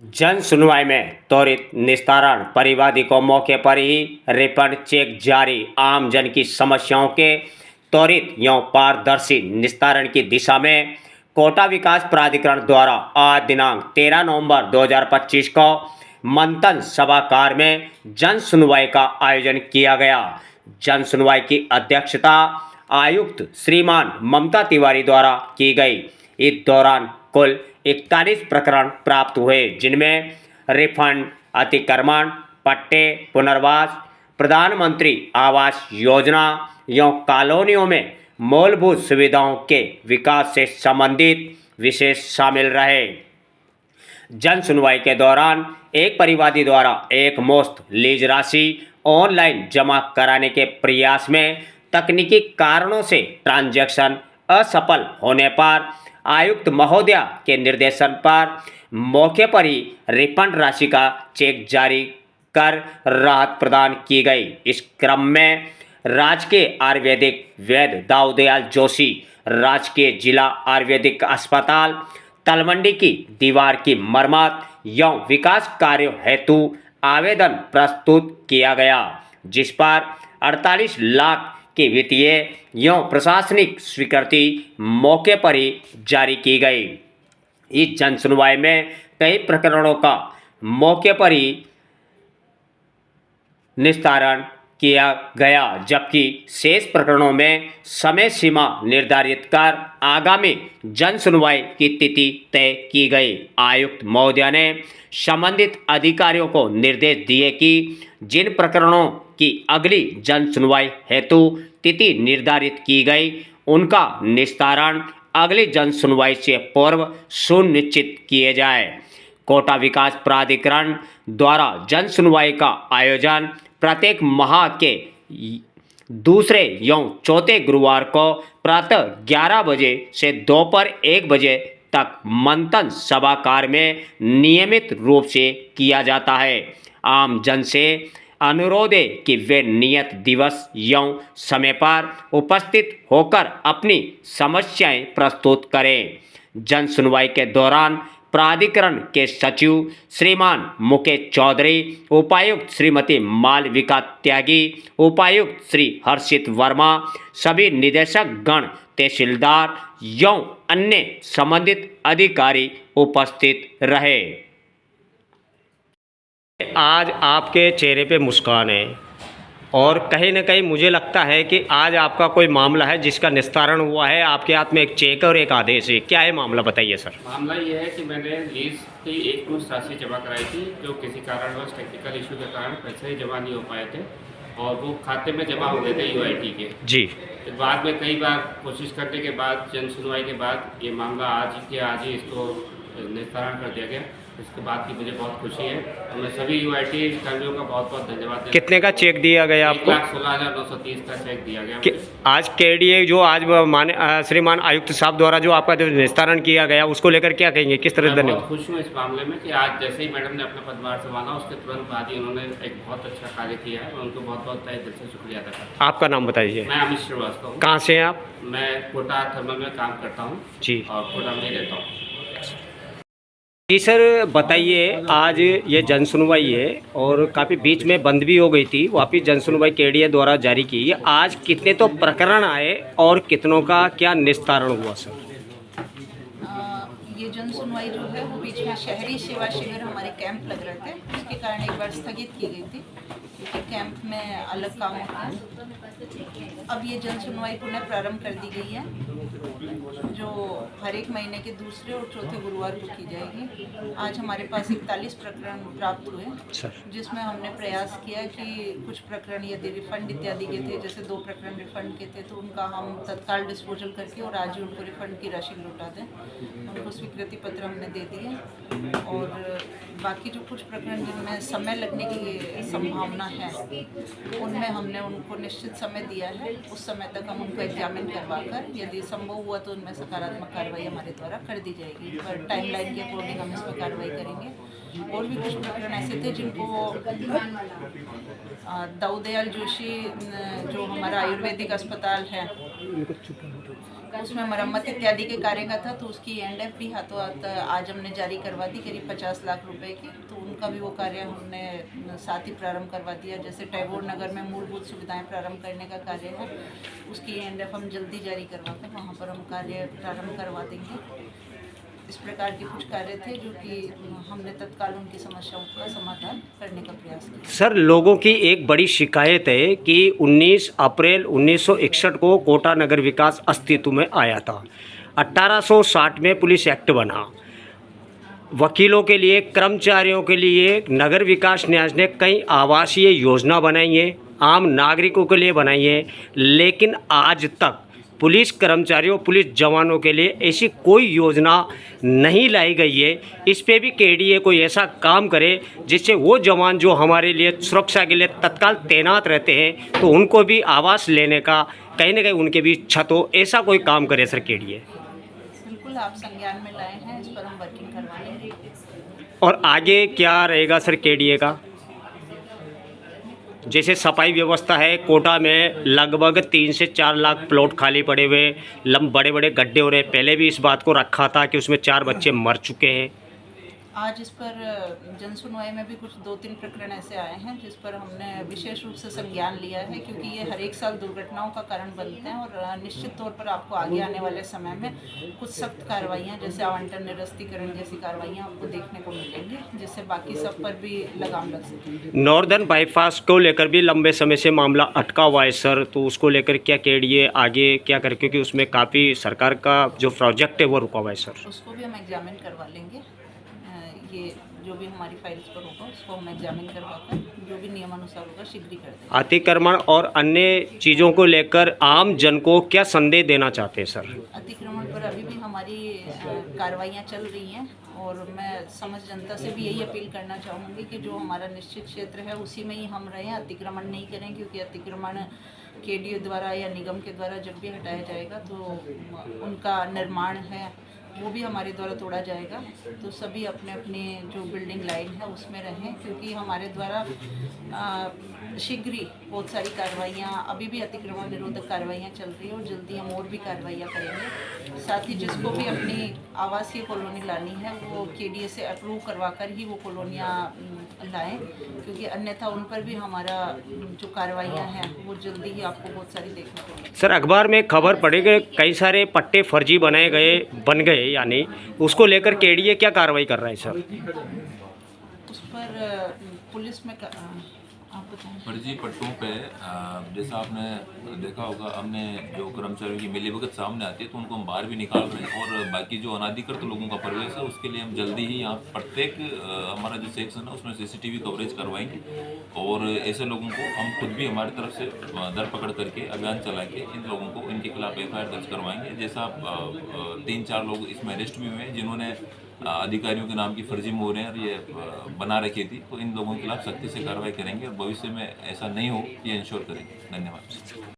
जन सुनवाई में त्वरित निस्तारण, परिवादी को मौके पर ही रिफंड चेक जारी। आम जन की समस्याओं के त्वरित एवं पारदर्शी निस्तारण की दिशा में कोटा विकास प्राधिकरण द्वारा आज दिनांक 13 नवंबर 2025 को मंथन सभागार में जन सुनवाई का आयोजन किया गया। जन सुनवाई की अध्यक्षता आयुक्त श्रीमान ममता तिवारी द्वारा की गई। इस दौरान कुल 41 प्रकरण प्राप्त हुए, जिनमें रिफंड, अतिक्रमण, पट्टे, पुनर्वास, प्रधानमंत्री आवास योजना एवं कॉलोनियों में मूलभूत सुविधाओं के विकास से संबंधित विशेष शामिल रहे। जन सुनवाई के दौरान एक परिवादी द्वारा एक मुश्त लीज राशि ऑनलाइन जमा कराने के प्रयास में तकनीकी कारणों से ट्रांजैक्शन असफल होने पर आयुक्त महोदया के निर्देशन पर मौके पर ही रिफंड राशि का चेक जारी कर राहत प्रदान की गई। इस क्रम में राजकीय आयुर्वेदिक वैद्य दाऊदयाल जोशी, राजकीय जिला आयुर्वेदिक अस्पताल तलवंडी की दीवार की मरम्मत एवं विकास कार्यों हेतु आवेदन प्रस्तुत किया गया, जिस पर 48 लाख की वित्तीय एवं प्रशासनिक स्वीकृति मौके पर ही जारी की गई। इस जन सुनवाई में कई प्रकरणों का मौके पर ही निस्तारण किया गया, जबकि शेष प्रकरणों में समय सीमा निर्धारित कर आगामी जन सुनवाई की तिथि तय की गई। आयुक्त महोदया ने संबंधित अधिकारियों को निर्देश दिए कि जिन प्रकरणों की अगली जन सुनवाई हेतु तिथि निर्धारित की गई, उनका निस्तारण अगली जन सुनवाई से पूर्व सुनिश्चित किए जाए। कोटा विकास प्राधिकरण द्वारा जन सुनवाई का आयोजन प्रत्येक माह के दूसरे एवं चौथे गुरुवार को प्रातः 11 बजे से दोपहर 1 बजे तक मंथन सभागार में नियमित रूप से किया जाता है। आम जन से अनुरोध है कि वे नियत दिवस एवं समय पर उपस्थित होकर अपनी समस्याएं प्रस्तुत करें। जन सुनवाई के दौरान प्राधिकरण के सचिव श्रीमान मुकेश चौधरी, उपायुक्त श्रीमती मालविका त्यागी, उपायुक्त श्री हर्षित वर्मा, सभी निदेशक गण, तहसीलदार एवं अन्य संबंधित अधिकारी उपस्थित रहे। आज आपके चेहरे पे मुस्कान है और कहीं ना कहीं मुझे लगता है कि आज आपका कोई मामला है जिसका निस्तारण हुआ है। आपके हाथ में एक चेक और एक आदेश है, क्या है मामला, बताइए सर। मामला ये है कि मैंने लीज की एक मुश्त राशि जमा कराई थी, जो किसी कारणवश टेक्निकल इशू के कारण पैसे जमा नहीं हो पाए थे और वो खाते में जमा हो गए थे यूआईटी के। जी। तो बाद में कई बार कोशिश करने के बाद, जन सुनवाई के बाद, ये मामला आज ही इसको निस्तारण कर दिया गया। इसके बाद की मुझे बहुत खुशी है और मैं सभी यूआईटी कर्मियों का बहुत बहुत धन्यवाद देता हूं। कितने का चेक दिया गया आपको? 1,16,930 का चेक दिया गया। आज केडीए जो आज श्रीमान आयुक्त साहब द्वारा जो आपका जो निस्तारण किया गया, उसको लेकर क्या कहेंगे, किस तरह धन्यवाद? बहुत खुश हूँ इस मामले में कि आज जैसे ही मैडम ने अपना पदभार संभाला, उसके तुरंत बाद ही उन्होंने एक बहुत अच्छा कार्य किया है। मैं उनको बहुत बहुत तहे दिल से शुक्रिया अदा करता हूँ। आपका नाम बताइए। मैं अमित श्रीवास्तव हूँ। कहाँ से हैं आप? मैं कोटा थर्मल में काम करता हूँ जी, और कोटा में ही रहता हूँ। जी सर, बताइए, आज ये जन सुनवाई है और काफ़ी बीच में बंद भी हो गई थी, वापिस जन सुनवाई केडीए द्वारा जारी की। आज कितने तो प्रकरण आए और कितनों का क्या निस्तारण हुआ सर? ये जन सुनवाई जो है वो बीच में शहरी सेवा शिविर हमारे कैंप लग रहे थे, उसके कारण एक बार स्थगित की गई थी क्योंकि कैंप में अलग काम होता है। अब ये जन सुनवाई पुनः प्रारंभ कर दी गई है, जो हर एक महीने के दूसरे और चौथे गुरुवार को की जाएगी। आज हमारे पास 41 प्रकरण प्राप्त हुए, जिसमें हमने प्रयास किया कि कुछ प्रकरण यदि रिफंड इत्यादि के थे, जैसे 2 प्रकरण रिफंड के थे, तो उनका हम तत्काल डिस्पोजल करके और आज ही उनको रिफंड की राशि लौटा दें। उनको स्वीकृति पत्र हमने दे दिए और बाकी जो कुछ प्रकरण जिनमें समय लगने की संभावना है, उनमें हमने उनको निश्चित समय दिया है। उस समय तक हम उनको एग्जामिन करवाकर यदि संभव हुआ तो उनमें सकारात्मक कार्रवाई हमारे द्वारा कर दी जाएगी, पर टाइमलाइन के अकॉर्डिंग हम इस पर कार्रवाई करेंगे। और भी कुछ प्रकरण ऐसे थे जिनको दाऊदयाल जोशी जो हमारा आयुर्वेदिक अस्पताल है उसमें मरम्मत इत्यादि के कार्य का था, तो उसकी एंडएफ भी हाथों हाथ आज हमने जारी करवा दी, करीब 50 लाख रुपए की। तो उनका भी वो कार्य हमने साथ ही प्रारंभ करवा दिया। जैसे टैगोर नगर में मूलभूत सुविधाएं प्रारंभ करने का कार्य है, उसकी एंडएफ हम जल्दी जारी करवा कर वहाँ पर हम कार्य प्रारंभ करवा देंगे। इस प्रकार के कुछ कार्य थे जो कि हमने तत्काल उनकी समस्याओं का समाधान करने का प्रयास किया। सर, लोगों की एक बड़ी शिकायत है कि 19 अप्रैल 1961 को कोटा नगर विकास अस्तित्व में आया था। 1860 में पुलिस एक्ट बना। वकीलों के लिए, कर्मचारियों के लिए नगर विकास न्यास ने कई आवासीय योजना बनाई है, आम नागरिकों के लिए बनाई है, लेकिन आज तक पुलिस कर्मचारियों, पुलिस जवानों के लिए ऐसी कोई योजना नहीं लाई गई है। इस पे भी केडीए कोई ऐसा काम करे जिससे वो जवान जो हमारे लिए सुरक्षा के लिए तत्काल तैनात रहते हैं, तो उनको भी आवास लेने का कहीं ना कहीं उनके भी छत हो, ऐसा कोई काम करे सर केडीए। बिल्कुल आप संज्ञान में लाए हैं, इस पर हम वर्किंग करवा लेंगे। और आगे क्या रहेगा सर केडीए का? जैसे सफाई व्यवस्था है, कोटा में लगभग 3 से 4 लाख प्लॉट खाली पड़े हुए, बड़े बड़े गड्ढे हो रहे। पहले भी इस बात को रखा था कि उसमें 4 बच्चे मर चुके हैं। आज इस पर जन सुनवाई में भी कुछ 2-3 प्रकरण ऐसे आए हैं जिस पर हमने विशेष रूप से संज्ञान लिया है, क्योंकि ये हर एक साल दुर्घटनाओं का कारण बनते हैं और निश्चित तौर पर आपको आगे आने वाले समय में कुछ सख्त कार्रवाइयाँ जैसे आवंटन निरस्तीकरण जैसी कार्रवाइयाँ आपको देखने को मिलेंगी, जिससे बाकी सब पर भी लगाम लग सके। नॉर्दर्न बाईपास को लेकर भी लंबे समय से मामला अटका हुआ है सर, तो उसको लेकर क्या केडीए आगे क्या करे, क्योंकि उसमें काफ़ी सरकार का जो प्रोजेक्ट है वो रुका हुआ है सर। उसको भी हम एग्जामिन करवा लेंगे। ये जो भी हमारी फाइल्स पर होगा उसको हम एग्जामिन करवाकर जो भी नियमानुसार होगा शीघ्र ही कर देंगे। अतिक्रमण और अन्य चीज़ों को लेकर आम जन को क्या संदेश देना चाहते हैं सर? अतिक्रमण पर अभी भी हमारी कार्रवाइयाँ चल रही हैं और मैं समझ जनता से भी यही अपील करना चाहूँगी कि जो हमारा निश्चित क्षेत्र है उसी में ही हम रहें, अतिक्रमण नहीं करें, क्योंकि अतिक्रमण केडीए द्वारा या निगम के द्वारा जब भी हटाया जाएगा तो उनका निर्माण है वो भी हमारे द्वारा तोड़ा जाएगा। तो सभी अपने अपने जो बिल्डिंग लाइन है उसमें रहें, क्योंकि हमारे द्वारा शीघ्र ही बहुत सारी कार्रवाइयाँ, अभी भी अतिक्रमण निरोधक कार्रवाइयाँ चल रही है और जल्दी हम और भी कार्रवाइयाँ करेंगे। साथ ही जिसको भी अपनी आवासीय कॉलोनी लानी है वो केडीए से अप्रूव करवा कर ही वो कॉलोनियाँ लाएँ, क्योंकि अन्यथा उन पर भी हमारा जो कार्रवाइयाँ हैं वो जल्दी ही आपको बहुत सारी देखने को मिलेगी। सर, अखबार में खबर पड़ी कि कई सारे पट्टे फर्जी बन गए, यानी उसको लेकर केडीए क्या कार्रवाई कर रहा है सर? उस पर पुलिस में आप बताएं। फर्जी पट्टों पे जैसा आपने देखा होगा, हमने जो कर्मचारियों की मिलीभगत सामने आती है तो उनको हम बाहर भी निकाल रहे हैं, और बाकी जो अनाधिकृत लोगों का प्रवेश है उसके लिए हम जल्दी ही यहाँ प्रत्येक हमारा जो सेक्शन है उसमें सीसीटीवी कवरेज करवाएंगे, और ऐसे लोगों को हम खुद भी हमारी तरफ से धरपकड़ करके अभियान चला के इन लोगों को इनके खिलाफ FIR दर्ज करवाएंगे। जैसा 3-4 लोग इसमें अरेस्ट भी हुए हैं जिन्होंने अधिकारियों के नाम की फर्जी मोहरें ये बना रखी थी, तो इन लोगों के खिलाफ सख्ती से कार्रवाई करेंगे और भविष्य में ऐसा नहीं हो ये इंश्योर करेंगे। धन्यवाद।